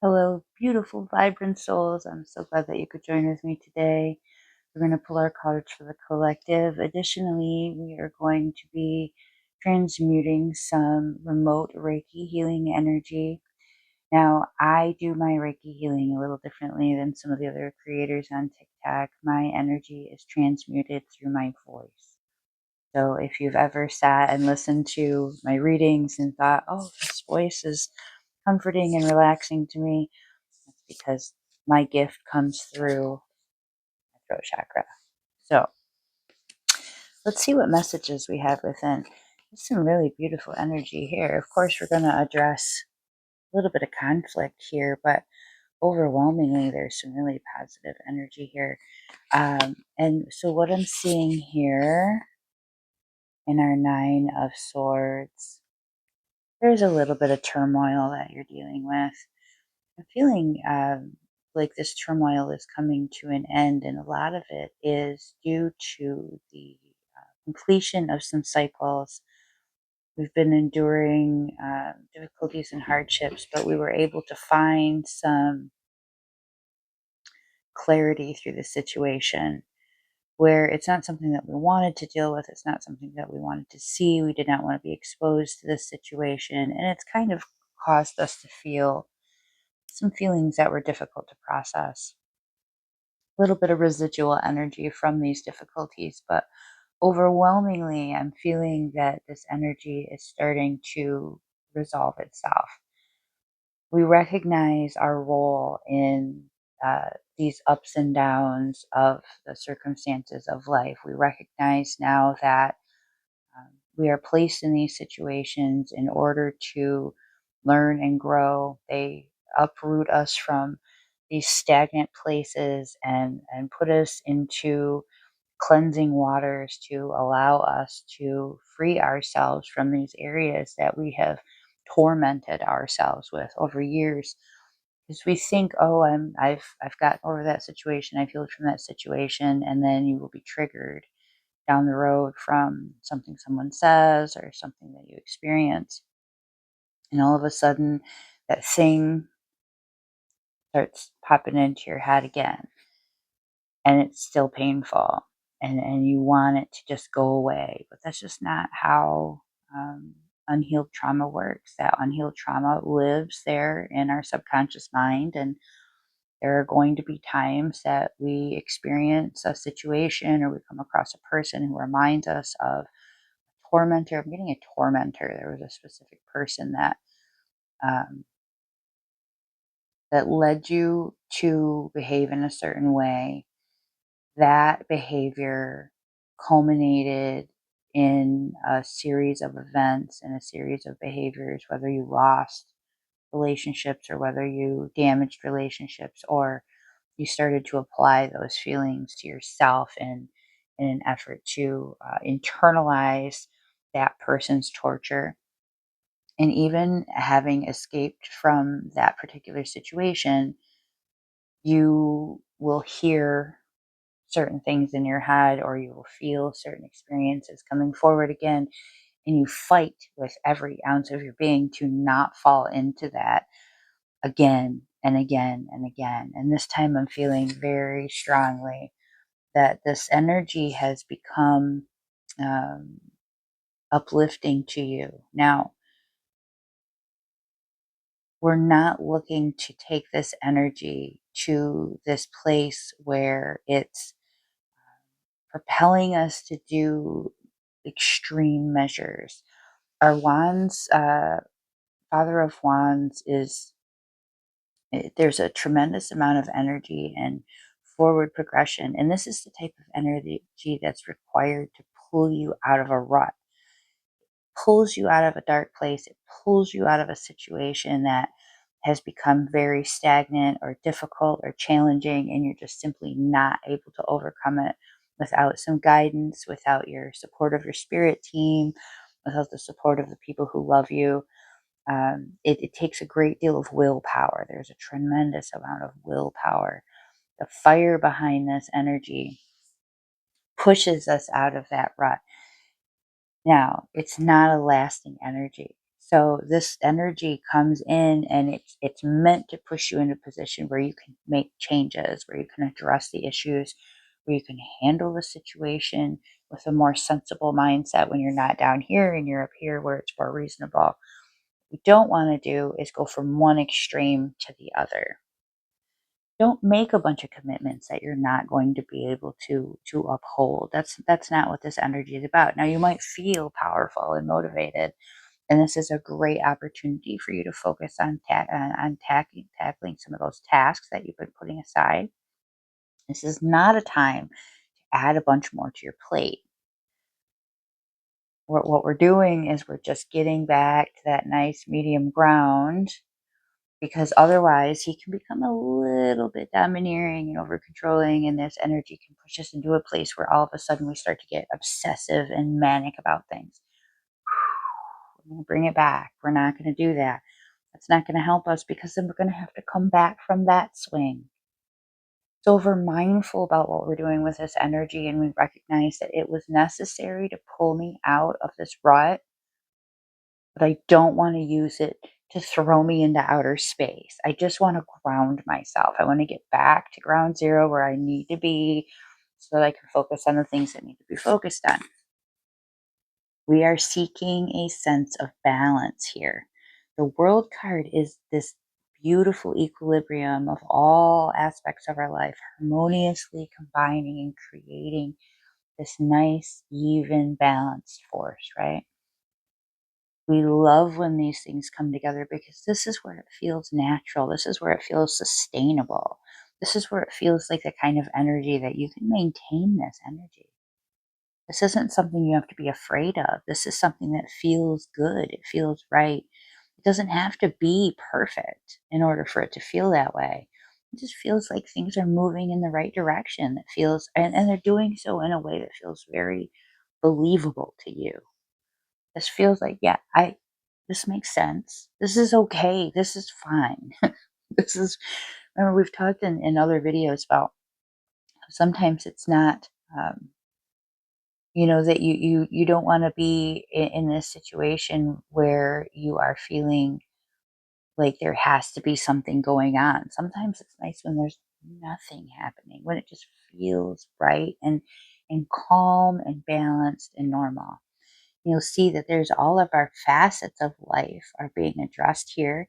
Hello, beautiful, vibrant souls. I'm so glad that you could join with me today. We're going to pull our cards for the collective. Additionally, we are going to be transmuting some remote Reiki healing energy. Now, I do my Reiki healing a little differently than some of the other creators on TikTok. My energy is transmuted through my voice. So if you've ever sat and listened to my readings and thought, oh, this voice is comforting and relaxing to me, because my gift comes through my throat chakra. So let's see what messages we have within. There's some really beautiful energy here. Of course, we're going to address a little bit of conflict here, but overwhelmingly, there's some really positive energy here. And so what I'm seeing here in our Nine of Swords, there's a little bit of turmoil that you're dealing with. I'm feeling like this turmoil is coming to an end, and a lot of it is due to the completion of some cycles. We've been enduring difficulties and hardships, but we were able to find some clarity through the situation where it's not something that we wanted to deal with. It's not something that we wanted to see. We did not want to be exposed to this situation, and it's kind of caused us to feel some feelings that were difficult to process. A little bit of residual energy from these difficulties, but overwhelmingly, I'm feeling that this energy is starting to resolve itself. We recognize our role in these ups and downs of the circumstances of life. We recognize now that we are placed in these situations in order to learn and grow. They uproot us from these stagnant places and put us into cleansing waters to allow us to free ourselves from these areas that we have tormented ourselves with over years. Because we think, oh, I've gotten over that situation, I healed from that situation, and then you will be triggered down the road from something someone says or something that you experience. And all of a sudden, that thing starts popping into your head again. And it's still painful. And you want it to just go away. But that's just not how unhealed trauma works. That unhealed trauma lives there in our subconscious mind. And there are going to be times that we experience a situation or we come across a person who reminds us of tormentor. I'm getting a tormentor. There was a specific person that um, that led you to behave in a certain way. That behavior culminated in a series of events and a series of behaviors, whether you lost relationships or whether you damaged relationships or you started to apply those feelings to yourself in an effort to internalize that person's torture. And even having escaped from that particular situation, you will hear certain things in your head or you will feel certain experiences coming forward again, and you fight with every ounce of your being to not fall into that again and again and again. And this time I'm feeling very strongly that this energy has become um, uplifting to you. Now, we're not looking to take this energy to this place where it's propelling us to do extreme measures. Our wands, Father of Wands, there's a tremendous amount of energy and forward progression. And this is the type of energy that's required to pull you out of a rut, pulls you out of a dark place. It pulls you out of a situation that has become very stagnant or difficult or challenging, and you're just simply not able to overcome it without some guidance, without your support of your spirit team, without the support of the people who love you. It takes a great deal of willpower. There's a tremendous amount of willpower. The fire behind this energy pushes us out of that rut. Now, it's not a lasting energy. So this energy comes in and it's meant to push you into a position where you can make changes, where you can address the issues, where you can handle the situation with a more sensible mindset when you're not down here and you're up here where it's more reasonable. What we don't want to do is go from one extreme to the other. Don't make a bunch of commitments that you're not going to be able to uphold. That's not what this energy is about. Now you might feel powerful and motivated, and this is a great opportunity for you to focus on tackling some of those tasks that you've been putting aside. This is not a time to add a bunch more to your plate. What we're doing is we're just getting back to that nice medium ground, because otherwise he can become a little bit domineering and over controlling, and this energy can push us into a place where all of a sudden we start to get obsessive and manic about things. We're going to bring it back. We're not going to do that. That's not going to help us, because then we're going to have to come back from that swing. So if we're mindful about what we're doing with this energy and we recognize that it was necessary to pull me out of this rut, but I don't want to use it to throw me into outer space. I just want to ground myself. I want to get back to ground zero where I need to be so that I can focus on the things that need to be focused on. We are seeking a sense of balance here. The world card is this beautiful equilibrium of all aspects of our life, harmoniously combining and creating this nice, even, balanced force, right? We love when these things come together because this is where it feels natural. This is where it feels sustainable. This is where it feels like the kind of energy that you can maintain this energy. This isn't something you have to be afraid of. This is something that feels good. It feels right. It doesn't have to be perfect in order for it to feel that way. It just feels like things are moving in the right direction. That feels, and they're doing so in a way that feels very believable to you. This feels like, yeah, this makes sense. This is okay. This is fine. This is, remember, we've talked in other videos about sometimes it's not, that you don't want to be in this situation where you are feeling like there has to be something going on. Sometimes it's nice when there's nothing happening, when it just feels right and calm and balanced and normal. You'll see that there's all of our facets of life are being addressed here,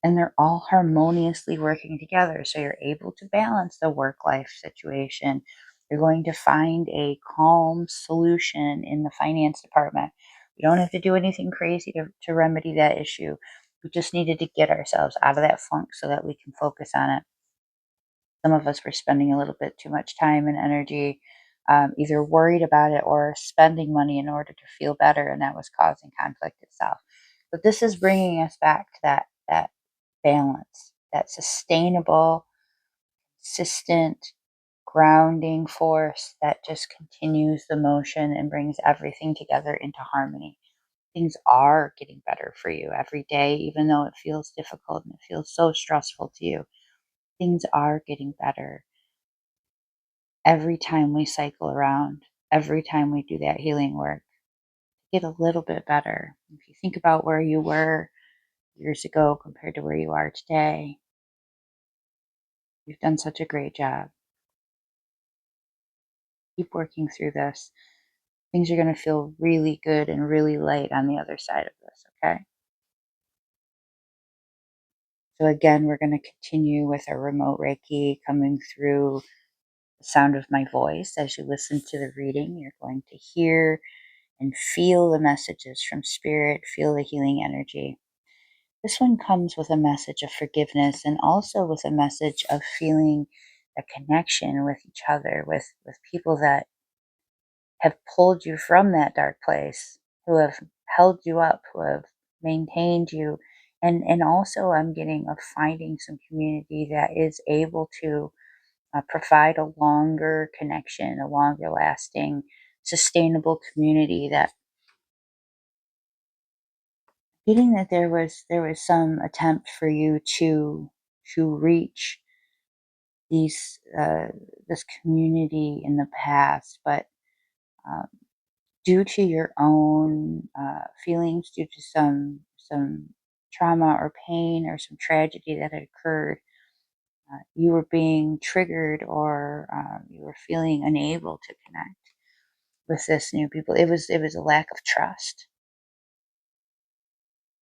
and they're all harmoniously working together. So you're able to balance the work life situation. You're going to find a calm solution in the finance department. We don't have to do anything crazy to remedy that issue. We just needed to get ourselves out of that funk so that we can focus on it. Some of us were spending a little bit too much time and energy, either worried about it or spending money in order to feel better, and that was causing conflict itself. But this is bringing us back to that balance, that sustainable, consistent, grounding force that just continues the motion and brings everything together into harmony. Things are getting better for you every day, even though it feels difficult and it feels so stressful to you. Things are getting better every time we cycle around, every time we do that healing work. Get a little bit better. If you think about where you were years ago compared to where you are today, you've done such a great job. Keep working through this. Things are going to feel really good and really light on the other side of this, okay? So, again, we're going to continue with our remote Reiki coming through the sound of my voice. As you listen to the reading, you're going to hear and feel the messages from spirit, feel the healing energy. This one comes with a message of forgiveness and also with a message of feeling a connection with each other, with people that have pulled you from that dark place, who have held you up, who have maintained you. And also I'm getting of finding some community that is able to provide a longer connection, a longer lasting, sustainable community. That getting that there was some attempt for you to reach these this community in the past, but um, due to your own feelings, due to some some trauma or pain or some tragedy that had occurred, you were being triggered, or you were feeling unable to connect with this new people. It was a lack of trust.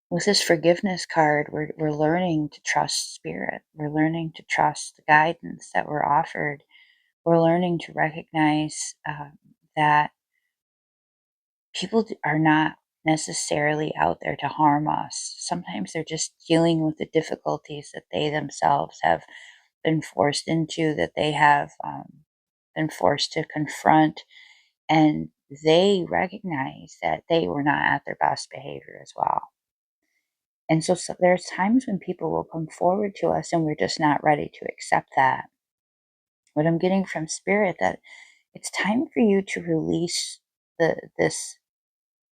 With this forgiveness card, we're learning to trust spirit. We're learning to trust the guidance that we're offered. We're learning to recognize that people are not necessarily out there to harm us. Sometimes they're just dealing with the difficulties that they themselves have been forced into, that they have been forced to confront, and they recognize that they were not at their best behavior as well. And so there's times when people will come forward to us and we're just not ready to accept that. What I'm getting from spirit, that it's time for you to release this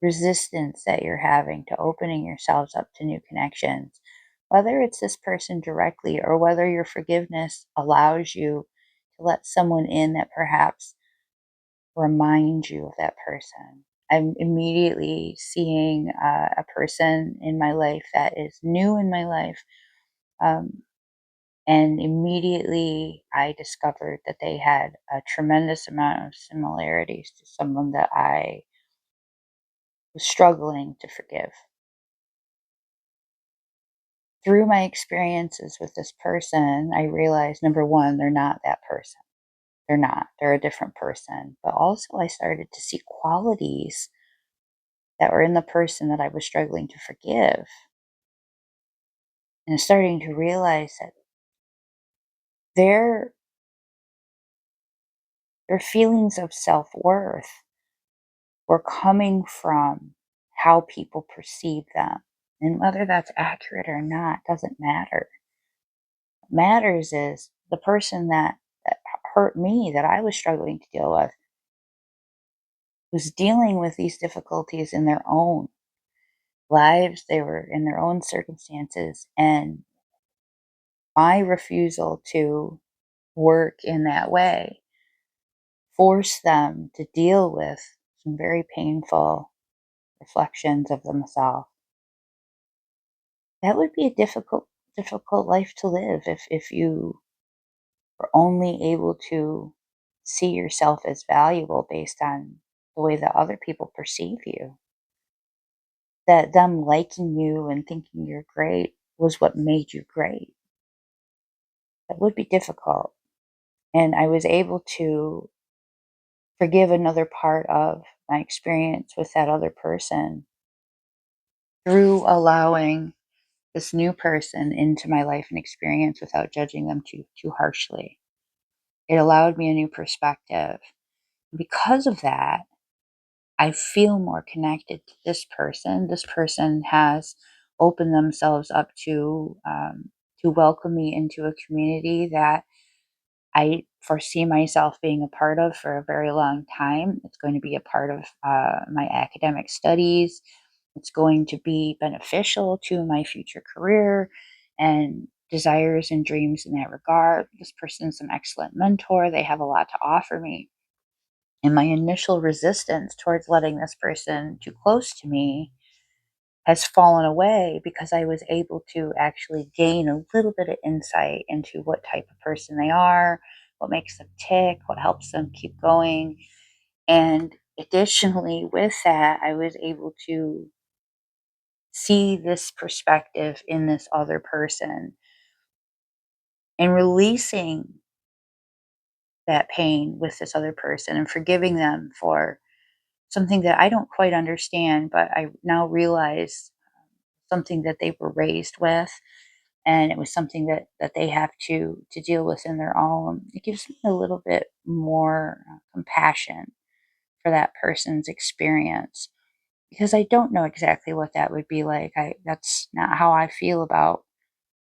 resistance that you're having to opening yourselves up to new connections, whether it's this person directly or whether your forgiveness allows you to let someone in that perhaps reminds you of that person. I'm immediately seeing a person in my life that is new in my life. Um, and immediately I discovered that they had a tremendous amount of similarities to someone that I was struggling to forgive. Through my experiences with this person, I realized, number one, they're not that person. They're not. They're a different person. But also, I started to see qualities that were in the person that I was struggling to forgive. And starting to realize that their their feelings of self-worth were coming from how people perceive them. And whether that's accurate or not doesn't matter. What matters is the person that hurt me, that I was struggling to deal with, was dealing with these difficulties in their own lives. They were in their own circumstances. And my refusal to work in that way forced them to deal with some very painful reflections of themselves. That would be a difficult life to live if you were only able to see yourself as valuable based on the way that other people perceive you. That them liking you and thinking you're great was what made you great. That would be difficult. And I was able to forgive another part of my experience with that other person through allowing this new person into my life and experience without judging them too harshly. It allowed me a new perspective. Because of that, I feel more connected to this person. This person has opened themselves up to welcome me into a community that I foresee myself being a part of for a very long time. It's going to be a part of my academic studies. It's going to be beneficial to my future career and desires and dreams in that regard. This person's an excellent mentor. They have a lot to offer me. And my initial resistance towards letting this person too close to me has fallen away because I was able to actually gain a little bit of insight into what type of person they are, what makes them tick, what helps them keep going. And additionally, with that, I was able to see this perspective in this other person and releasing that pain with this other person and forgiving them for something that I don't quite understand, but I now realize something that they were raised with, and it was something that they have to deal with in their own. It gives me a little bit more compassion for that person's experience because I don't know exactly what that would be like. I That's not how I feel about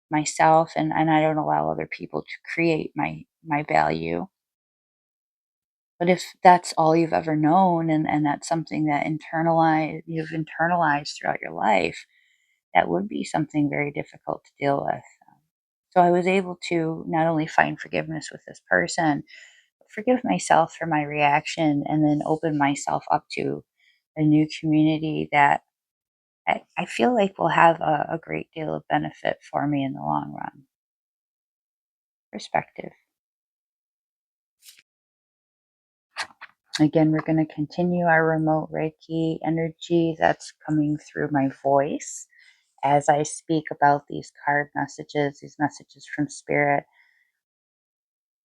myself, and I don't allow other people to create my value. But if that's all you've ever known, and that's something that you've internalized throughout your life, that would be something very difficult to deal with. So I was able to not only find forgiveness with this person, but forgive myself for my reaction and then open myself up to a new community that I feel like will have a great deal of benefit for me in the long run. Perspective. Again, we're going to continue our remote Reiki energy that's coming through my voice as I speak about these card messages, these messages from spirit.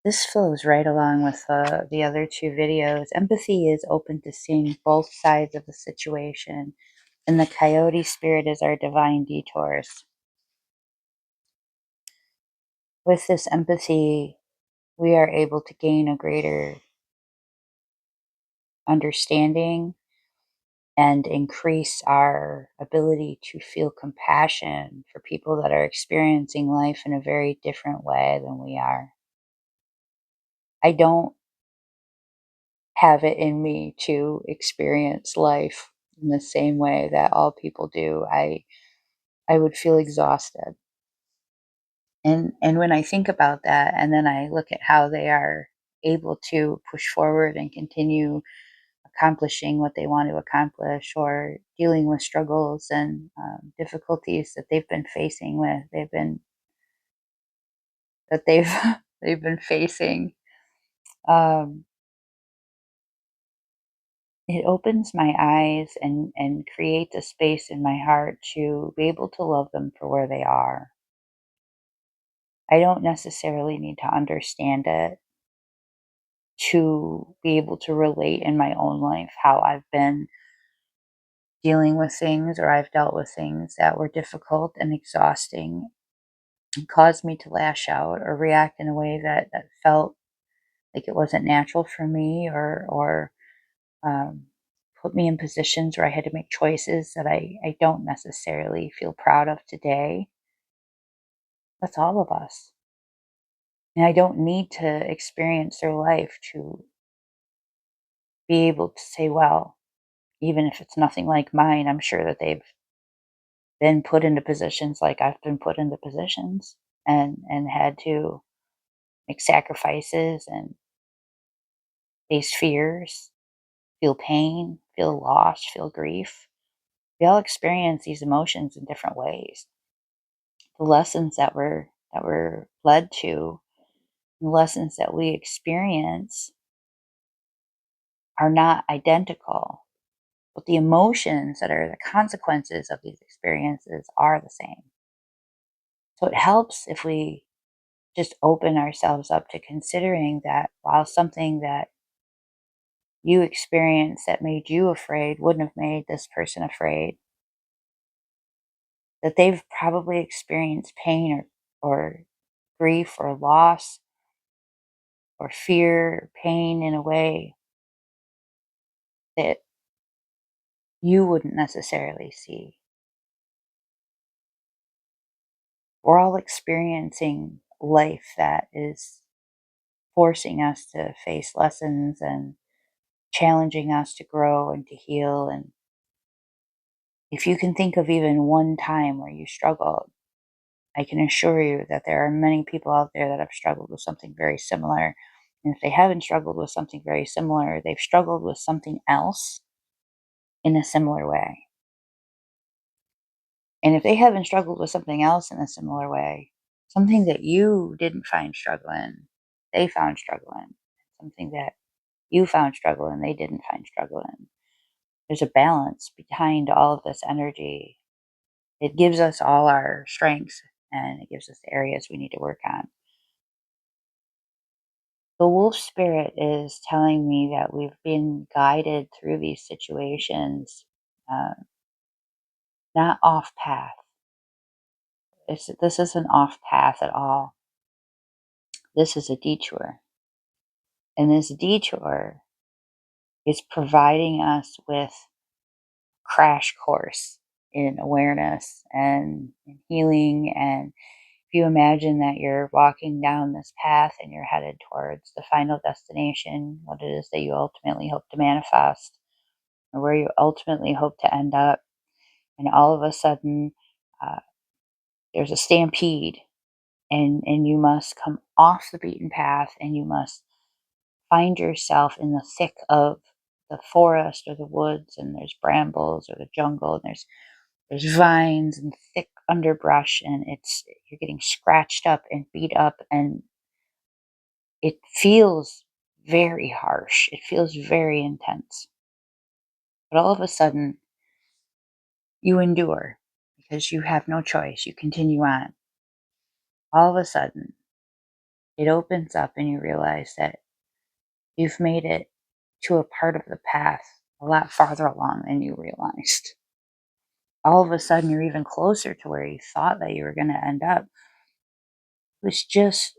This flows right along with the other two videos. Empathy is open to seeing both sides of the situation, and the coyote spirit is our divine detours. With this empathy, we are able to gain a greater understanding and increase our ability to feel compassion for people that are experiencing life in a very different way than we are. I don't have it in me to experience life in the same way that all people do. I would feel exhausted. And when I think about that and then I look at how they are able to push forward and continue accomplishing what they want to accomplish or dealing with struggles and difficulties that they've been facing with they've they've been facing, um, it opens my eyes and creates a space in my heart to be able to love them for where they are. I don't necessarily need to understand it to be able to relate in my own life how I've been dealing with things or I've dealt with things that were difficult and exhausting and caused me to lash out or react in a way that felt like it wasn't natural for me or put me in positions where I had to make choices that I don't necessarily feel proud of today. That's all of us. And I don't need to experience their life to be able to say, well, even if it's nothing like mine, I'm sure that they've been put into positions like I've been put into positions and had to make sacrifices and face fears, feel pain, feel loss, feel grief. We all experience these emotions in different ways. The lessons that we're led to, the lessons that we experience are not identical, but the emotions that are the consequences of these experiences are the same. So it helps if we just open ourselves up to considering that while something that you experienced that made you afraid wouldn't have made this person afraid, that they've probably experienced pain or grief or loss or fear, pain in a way that you wouldn't necessarily see. We're all experiencing life that is forcing us to face lessons and challenging us to grow and to heal. And if you can think of even one time where you struggled, I can assure you that there are many people out there that have struggled with something very similar. And if they haven't struggled with something very similar, they've struggled with something else in a similar way. And if they haven't struggled with something else in a similar way, something that you didn't find struggling, they found struggling. Something that you found struggling, they didn't find struggling. There's a balance behind all of this energy. It gives us all our strengths and it gives us the areas we need to work on. The wolf spirit is telling me that we've been guided through these situations, uh, not off path. This isn't off path at all. This is a detour. And this detour is providing us with crash course in awareness and in healing. And if you imagine that you're walking down this path and you're headed towards the final destination, what it is that you ultimately hope to manifest, or where you ultimately hope to end up, and all of a sudden uh, there's a stampede, and you must come off the beaten path and you must find yourself in the thick of the forest or the woods, and there's brambles or the jungle, and there's There's vines and thick underbrush, and you're getting scratched up and beat up, and it feels very harsh. It feels very intense. But all of a sudden, you endure because you have no choice. You continue on. All of a sudden, it opens up and you realize that you've made it to a part of the path a lot farther along than you realized. All of a sudden, you're even closer to where you thought that you were going to end up. It was just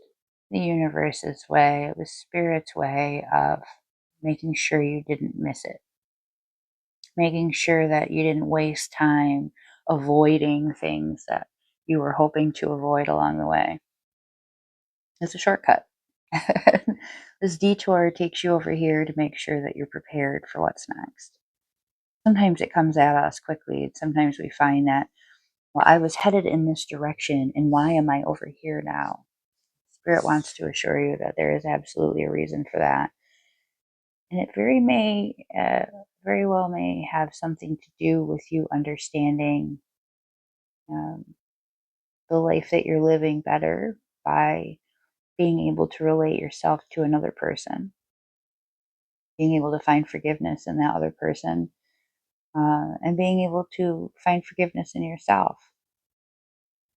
the universe's way, it was spirit's way of making sure you didn't miss it, making sure that you didn't waste time avoiding things that you were hoping to avoid along the way. It's a shortcut. This detour takes you over here to make sure that you're prepared for what's next. Sometimes it comes at us quickly, and sometimes we find that, well, I was headed in this direction, and why am I over here now? Spirit wants to assure you that there is absolutely a reason for that. And it very well may have something to do with you understanding um, the life that you're living better by being able to relate yourself to another person, being able to find forgiveness in that other person, and being able to find forgiveness in yourself.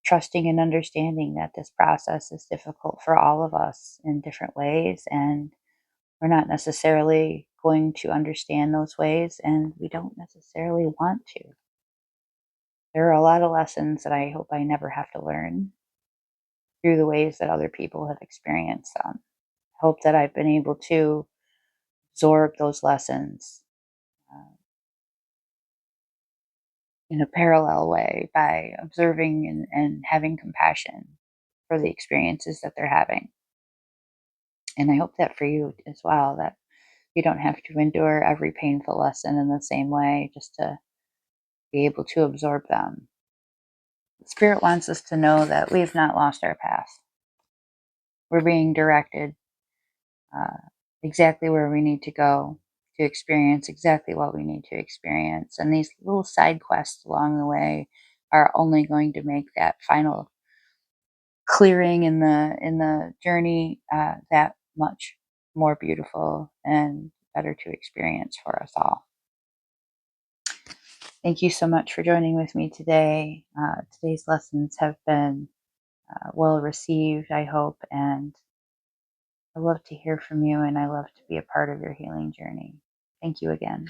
Trusting and understanding that this process is difficult for all of us in different ways, and we're not necessarily going to understand those ways, and we don't necessarily want to. There are a lot of lessons that I hope I never have to learn through the ways that other people have experienced them. I hope that I've been able to absorb those lessons uh, in a parallel way by observing and having compassion for the experiences that they're having. And I hope that for you as well, that you don't have to endure every painful lesson in the same way just to be able to absorb them. Spirit wants us to know that we have not lost our path. We're being directed uh, exactly where we need to go to experience exactly what we need to experience. And these little side quests along the way are only going to make that final clearing in the journey that much more beautiful and better to experience for us all. Thank you so much for joining with me today. Today's lessons have been well received, I hope, and I love to hear from you, and I love to be a part of your healing journey. Thank you again.